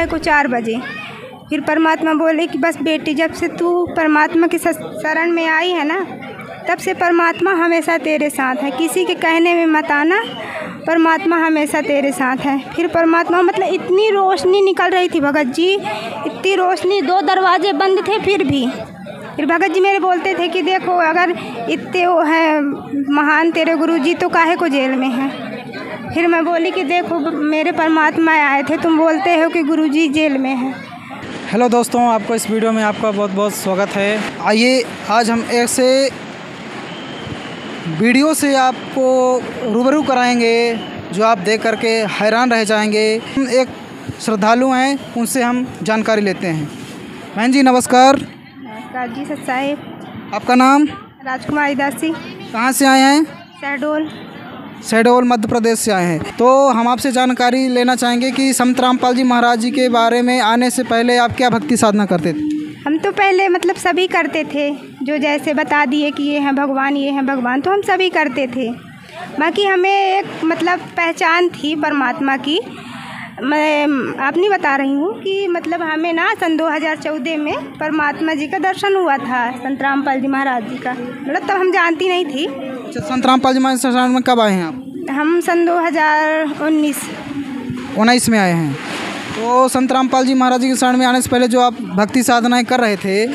काहे को 4 बजे। फिर परमात्मा बोले कि बस बेटी, जब से तू परमात्मा की शरण में आई है ना, तब से परमात्मा हमेशा तेरे साथ है, किसी के कहने में मत आना, परमात्मा हमेशा तेरे साथ है। फिर परमात्मा मतलब इतनी रोशनी निकल रही थी भगत जी, इतनी रोशनी, 2 दरवाजे बंद थे फिर भगत जी मेरे बोलते थे कि देखो अगर इतने वो हैं महान तेरे गुरुजी तो काहे को जेल में हैं। फिर मैं बोली कि देखो मेरे परमात्मा आए थे, तुम बोलते हो कि गुरुजी जेल में हैं। हेलो दोस्तों, आपको इस वीडियो में आपका बहुत बहुत स्वागत है। आइए आज हम ऐसे वीडियो से आपको रूबरू कराएंगे जो आप देख करके हैरान रह जाएंगे। हम एक श्रद्धालु हैं, उनसे हम जानकारी लेते हैं। बहन जी नमस्कार। नमस्कार जी सत साहिब। आपका नाम? राजकुमारी दासी। कहाँ से आए हैं? शहडोल मध्य प्रदेश से आए हैं। तो हम आपसे जानकारी लेना चाहेंगे कि संत रामपाल जी महाराज जी के बारे में आने से पहले आप क्या भक्ति साधना करते थे? हम तो पहले मतलब सभी करते थे, जो जैसे बता दिए कि ये हैं भगवान, ये हैं भगवान, तो हम सभी करते थे। बाकी हमें एक मतलब पहचान थी परमात्मा की। मैं अपनी बता रही हूँ कि मतलब हमें ना सन 2014 में परमात्मा जी का दर्शन हुआ था, संत रामपाल जी महाराज जी का। मतलब तब हम जानती नहीं थी। अच्छा, संत रामपाल जी महाराज शरण में कब आए हैं आप? हम सन 2019 में आए हैं। तो संत रामपाल जी महाराज जी के शरण में आने से पहले जो आप भक्ति साधनाएं कर रहे थे,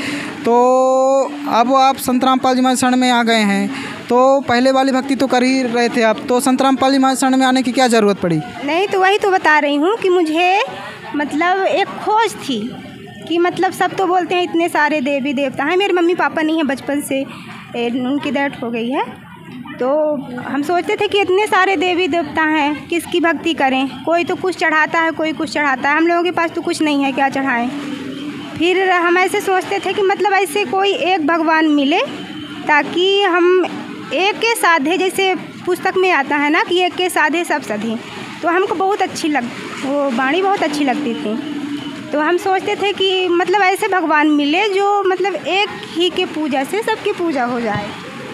तो अब आप संत रामपाल जी महाराज शरण में आ गए हैं, तो पहले वाली भक्ति तो कर ही रहे थे आप, तो संत रामपाल जी महाराज शरण में आने की क्या ज़रूरत पड़ी? नहीं, तो वही तो बता रही हूँ कि मुझे मतलब एक खोज थी कि मतलब सब तो बोलते हैं इतने सारे देवी देवता हैं। मेरे मम्मी पापा नहीं हैं, बचपन से उनकी डेथ हो गई है। तो हम सोचते थे कि इतने सारे देवी देवता हैं, किसकी भक्ति करें। कोई तो कुछ चढ़ाता है, कोई कुछ चढ़ाता है, हम लोगों के पास तो कुछ नहीं है, क्या चढ़ाएं। फिर हम ऐसे सोचते थे कि मतलब ऐसे कोई एक भगवान मिले ताकि हम एक के साधे, जैसे पुस्तक में आता है ना कि एक के साधे सब सधे, तो हमको बहुत अच्छी वो वाणी बहुत अच्छी लगती थी। तो हम सोचते थे कि मतलब ऐसे भगवान मिले जो मतलब एक ही के पूजा से सबकी पूजा हो जाए।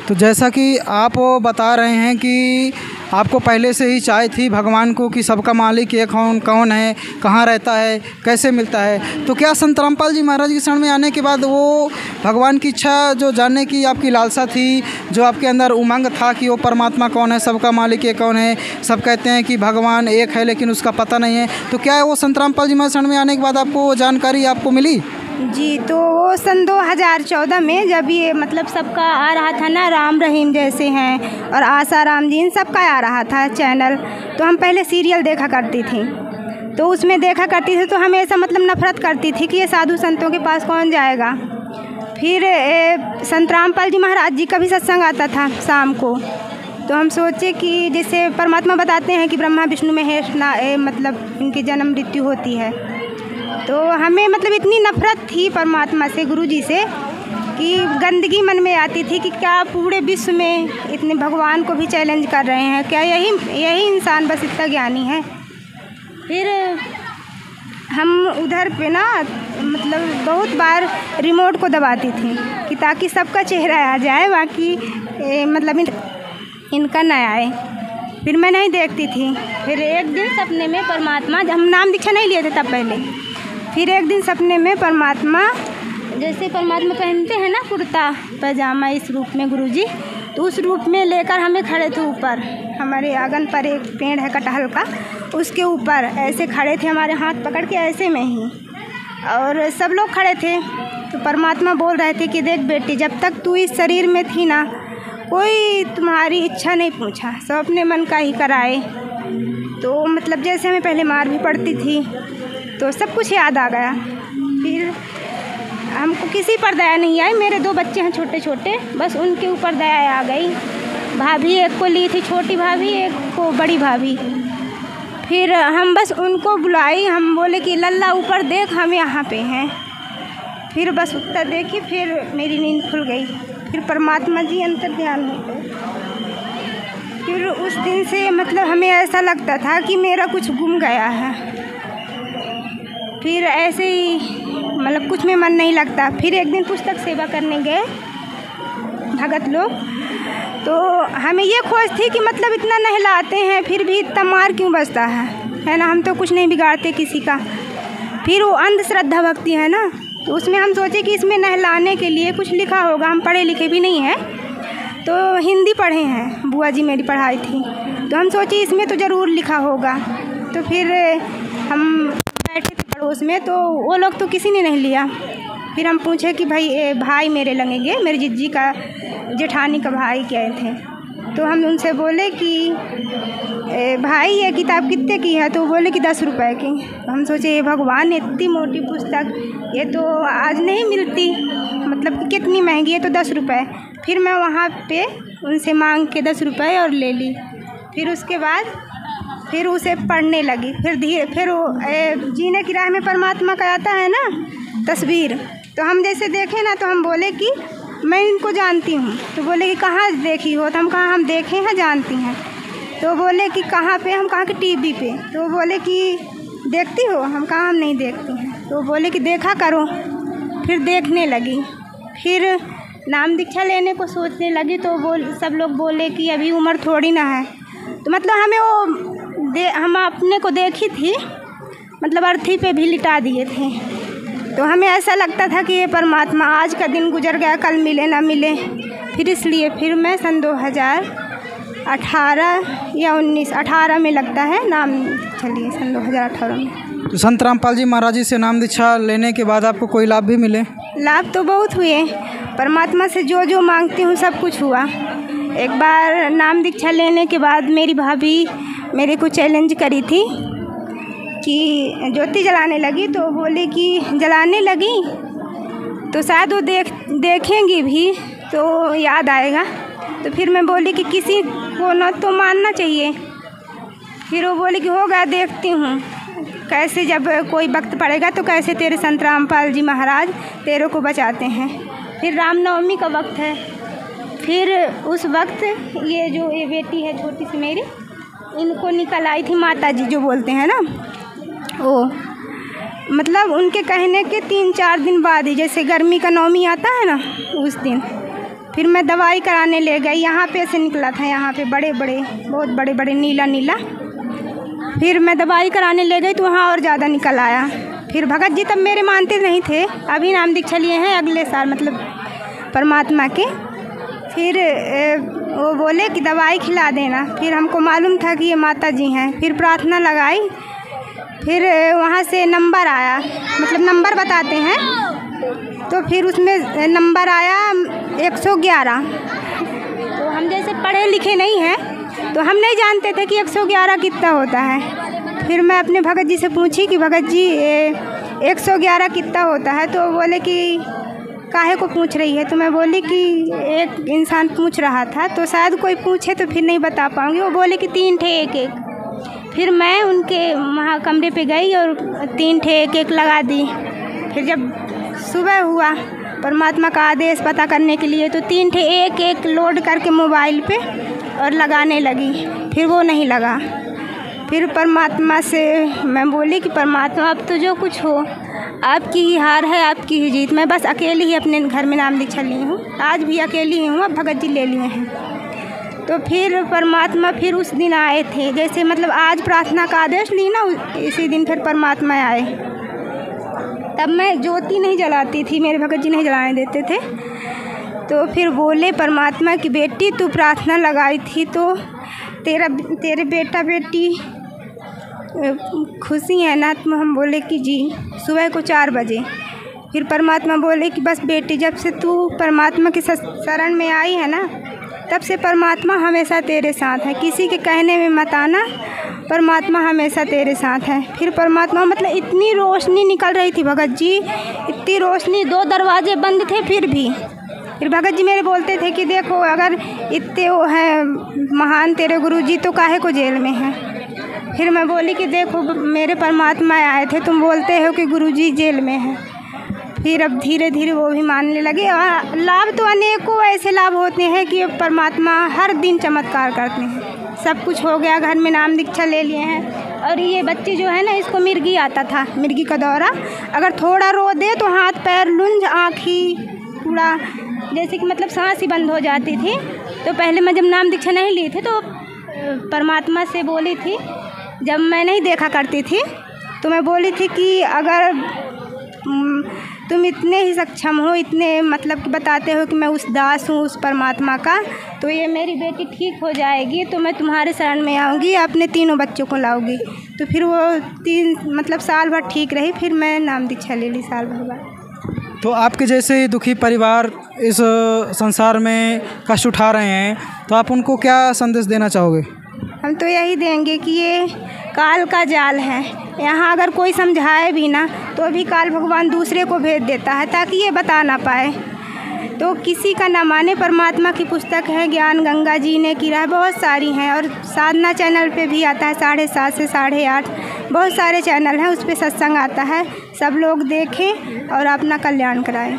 तो जैसा कि आप बता रहे हैं कि आपको पहले से ही चाह थी भगवान को कि सबका मालिक ये कौन है, कहाँ रहता है, कैसे मिलता है, तो क्या संत रामपाल जी महाराज के शरण में आने के बाद वो भगवान की इच्छा जो जानने की आपकी लालसा थी, जो आपके अंदर उमंग था कि वो परमात्मा कौन है, सबका मालिक ये कौन है, सब कहते हैं कि भगवान एक है लेकिन उसका पता नहीं है, तो क्या वो संत रामपाल जी महाराज शरण में आने के बाद आपको वो जानकारी आपको मिली? जी, तो वो सन 2014 में जब ये मतलब सबका आ रहा था ना, राम रहीम जैसे हैं और आशा राम जी, इन सबका आ रहा था चैनल, तो हम पहले सीरियल देखा करती थी। तो उसमें देखा करती थी तो हमें ऐसा मतलब नफ़रत करती थी कि ये साधु संतों के पास कौन जाएगा। फिर संत रामपाल जी महाराज जी का भी सत्संग आता था शाम को, तो हम सोचे कि जैसे परमात्मा बताते हैं कि ब्रह्मा विष्णु महेश ना मतलब इनकी जन्म मृत्यु होती है, तो हमें मतलब इतनी नफ़रत थी परमात्मा से, गुरुजी से, कि गंदगी मन में आती थी कि क्या पूरे विश्व में इतने भगवान को भी चैलेंज कर रहे हैं, क्या यही इंसान बस इतना ज्ञानी है। फिर हम उधर पे ना मतलब बहुत बार रिमोट को दबाती थी कि ताकि सबका चेहरा आ जाए, बाकी मतलब इनका न आए। फिर मैं नहीं देखती थी। फिर एक दिन सपने में परमात्मा, हम नाम दीक्षा नहीं लिए थे तब पहले, फिर एक दिन सपने में परमात्मा, जैसे परमात्मा पहनते हैं ना कुर्ता पैजामा इस रूप में गुरुजी, तो उस रूप में लेकर हमें खड़े थे ऊपर, हमारे आंगन पर एक पेड़ है कटहल का, उसके ऊपर ऐसे खड़े थे, हमारे हाथ पकड़ के ऐसे में ही, और सब लोग खड़े थे। तो परमात्मा बोल रहे थे कि देख बेटी, जब तक तू इस शरीर में थी ना, कोई तुम्हारी इच्छा नहीं पूछा, सब अपने मन का ही कराए। तो मतलब जैसे हमें पहले मार भी पड़ती थी तो सब कुछ याद आ गया। फिर हमको किसी पर दया नहीं आई। मेरे 2 बच्चे हैं छोटे छोटे, बस उनके ऊपर दया आ गई। भाभी एक को ली थी, छोटी भाभी, एक को बड़ी भाभी। फिर हम बस उनको बुलाई, हम बोले कि लल्ला ऊपर देख, हम यहाँ पे हैं। फिर बस उत्तर देखी, फिर मेरी नींद खुल गई। फिर परमात्मा जी अंतर ध्यान हो गए। फिर उस दिन से मतलब हमें ऐसा लगता था कि मेरा कुछ गुम गया है। फिर ऐसे ही मतलब कुछ में मन नहीं लगता। फिर एक दिन पुस्तक सेवा करने गए भगत लोग, तो हमें ये खोज थी कि मतलब इतना नहलाते हैं फिर भी इतना मार क्यों बजता है ना, हम तो कुछ नहीं बिगाड़ते किसी का। फिर वो अंधश्रद्धा भक्ति है ना, तो उसमें हम सोचे कि इसमें नहलाने के लिए कुछ लिखा होगा। हम पढ़े लिखे भी नहीं हैं, तो हिंदी पढ़े हैं, बुआ जी मेरी पढ़ाई थी, तो हम सोचे इसमें तो ज़रूर लिखा होगा। तो फिर हम बैठे थे पड़ोस में, तो वो लोग तो किसी ने नहीं लिया। फिर हम पूछे कि भाई मेरे लगेंगे, मेरी जिज्जी का जेठानी का भाई गए थे, तो हम उनसे बोले कि भाई ये किताब कितने की है? तो वो बोले कि 10 रुपए की। हम सोचे ये भगवान, इतनी मोटी पुस्तक ये तो आज नहीं मिलती, मतलब कि कितनी महंगी है, तो 10 रुपए। फिर मैं वहाँ पे उनसे मांग के 10 रुपए और ले ली। फिर उसके बाद फिर उसे पढ़ने लगी। फिर वो जीने की राह में परमात्मा का आता है ना तस्वीर, तो हम जैसे देखे ना, तो हम बोले कि मैं इनको जानती हूँ। तो बोले कि कहाँ देखी हो? तो हम कहा हम देखे हैं, जानती हैं। तो बोले कि कहाँ पे? हम कहा कि टीवी पे। तो बोले कि देखती हो? हम कहा हम नहीं देखती हैं। तो बोले कि देखा करो। फिर देखने लगी। फिर नाम दीक्षा लेने को सोचने लगी, तो सब लोग बोले कि अभी उम्र थोड़ी ना है। तो मतलब हमें हम अपने को देखी थी, मतलब अर्थी पे भी लिटा दिए थे। तो हमें ऐसा लगता था कि ये परमात्मा आज का दिन गुजर गया, कल मिले ना मिले। फिर इसलिए फिर मैं सन 2018 या 18 में लगता है नाम चलिए सन 2018 में। तो संत रामपाल जी महाराज जी से नाम दीक्षा लेने के बाद आपको कोई लाभ भी मिले? लाभ तो बहुत हुए। परमात्मा से जो जो मांगती हूँ सब कुछ हुआ। एक बार नाम दीक्षा लेने के बाद मेरी भाभी मेरे को चैलेंज करी थी कि ज्योति जलाने लगी, तो बोले कि जलाने लगी तो शायद वो देखेंगी भी तो याद आएगा। तो फिर मैं बोली कि किसी को न तो मानना चाहिए। फिर वो बोली कि होगा, देखती हूँ कैसे, जब कोई वक्त पड़ेगा तो कैसे तेरे संत रामपाल जी महाराज तेरे को बचाते हैं। फिर रामनवमी का वक्त है। फिर उस वक्त ये बेटी है छोटी सी मेरी, इनको निकल आई थी माता जी जो बोलते हैं ना, वो मतलब उनके कहने के 3-4 दिन बाद ही, जैसे गर्मी का नवमी आता है ना उस दिन, फिर मैं दवाई कराने ले गई। यहाँ पे से निकला था, यहाँ पे बहुत बड़े बड़े नीला। फिर मैं दवाई कराने ले गई तो वहाँ और ज़्यादा निकल आया। फिर भगत जी तब मेरे मानते नहीं थे, अभी नाम दीक्षा लिए हैं अगले साल, मतलब परमात्मा के। फिर वो बोले कि दवाई खिला देना। फिर हमको मालूम था कि ये माता जी हैं। फिर प्रार्थना लगाई। फिर वहाँ से नंबर आया, मतलब नंबर बताते हैं, तो फिर उसमें नंबर आया 111। तो हम जैसे पढ़े लिखे नहीं हैं तो हम नहीं जानते थे कि 111 कितना होता है। फिर मैं अपने भगत जी से पूछी कि भगत जी 111 कितना होता है? तो बोले कि काहे को पूछ रही है? तो मैं बोली कि एक इंसान पूछ रहा था, तो शायद कोई पूछे तो फिर नहीं बता पाऊँगी। वो बोले कि 3 ठे 1-1। फिर मैं उनके वहाँ कमरे पे गई और 3 ठे 1-1 लगा दी। फिर जब सुबह हुआ परमात्मा का आदेश पता करने के लिए, तो 3 ठे 1-1 लोड करके मोबाइल पे और लगाने लगी। फिर वो नहीं लगा। फिर परमात्मा से मैं बोली कि परमात्मा अब तो जो कुछ हो आपकी ही हार है, आपकी ही जीत। मैं बस अकेली ही अपने घर में नाम दीक्षा ली हूँ, आज भी अकेली ही हूँ, अब भगत जी ले लिए हैं। तो फिर परमात्मा फिर उस दिन आए थे, जैसे मतलब आज प्रार्थना का आदेश ली ना, इसी दिन फिर परमात्मा आए। तब मैं ज्योति नहीं जलाती थी, मेरे भगत जी नहीं जलाने देते थे। तो फिर बोले परमात्मा की बेटी तू प्रार्थना लगाई थी तो तेरे बेटा बेटी खुशी है ना? तो हम बोले कि जी। सुबह को 4 बजे फिर परमात्मा बोले कि बस बेटी, जब से तू परमात्मा की शरण में आई है ना, तब से परमात्मा हमेशा तेरे साथ है, किसी के कहने में मत आना, परमात्मा हमेशा तेरे साथ है। फिर परमात्मा मतलब इतनी रोशनी निकल रही थी भगत जी, इतनी रोशनी, 2 दरवाजे बंद थे फिर भी। फिर भगत जी मेरे बोलते थे कि देखो अगर इतने वो हैं महान तेरे गुरुजी तो काहे को जेल में हैं। फिर मैं बोली कि देखो मेरे परमात्मा आए थे, तुम बोलते हो कि गुरुजी जेल में हैं। फिर अब धीरे धीरे वो भी मानने लगे। लाभ तो अनेकों ऐसे लाभ होते हैं कि परमात्मा हर दिन चमत्कार करते हैं। सब कुछ हो गया, घर में नाम दीक्षा ले लिए हैं। और ये बच्चे जो है ना, इसको मिर्गी आता था, मिर्गी का दौरा। अगर थोड़ा रो दे तो हाथ पैर लुंज, आँखी पूरा जैसे कि मतलब सांस ही बंद हो जाती थी। तो पहले मैं जब नाम दीक्षा नहीं ली थी तो परमात्मा से बोली थी, जब मैं नहीं देखा करती थी तो मैं बोली थी कि अगर तुम इतने ही सक्षम हो, इतने मतलब कि बताते हो कि मैं उस दास हूँ उस परमात्मा का, तो ये मेरी बेटी ठीक हो जाएगी तो मैं तुम्हारे शरण में आऊँगी, अपने तीनों बच्चों को लाऊंगी। तो फिर वो 3 मतलब साल भर ठीक रही, फिर मैं नाम दीक्षा ले ली साल भर बाद। तो आपके जैसे दुखी परिवार इस संसार में कष्ट उठा रहे हैं, तो आप उनको क्या संदेश देना चाहोगे? हम तो यही देंगे कि ये काल का जाल है, यहाँ अगर कोई समझाए भी ना तो भी काल भगवान दूसरे को भेज देता है ताकि ये बता ना पाए। तो किसी का ना माने, परमात्मा की पुस्तक है ज्ञान गंगा, जीने की राह बहुत सारी हैं, और साधना चैनल पे भी आता है 7:30 से 8:30, बहुत सारे चैनल हैं, उस पर सत्संग आता है। सब लोग देखें और अपना कल्याण कराएं।